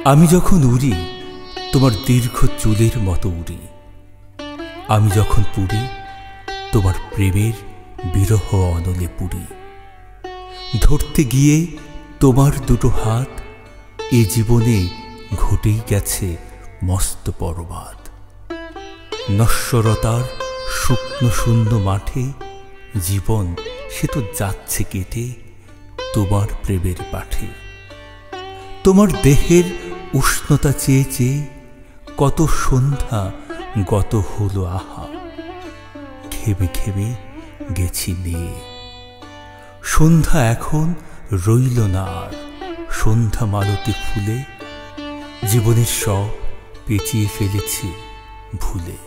আমি যখন উড়ি তোমার দীর্ঘ চুলের মতো উড়ি, আমি যখন পুরি তোমার প্রেমের বিরহ অনলে পুরি। ধরতে গিয়ে তোমার দুটো হাত এ জীবনে ঘটেই গেছে মস্ত বরবাদ। নশ্বরতার শুকনো শূন্য মাঠে জীবন সে তো যাচ্ছে কেটে তোমার প্রেমের পাঠে। তোমার দেহের উষ্ণতা চেয়ে চেয়ে কত সন্ধ্যা গত হলো আহা, ঘেবে ঘেবে গেছি নিয়ে। সন্ধ্যা এখন রইল না আর, সন্ধ্যা মালতী ফুলে জীবনের সব পেঁচিয়ে ফেলেছি ভুলে।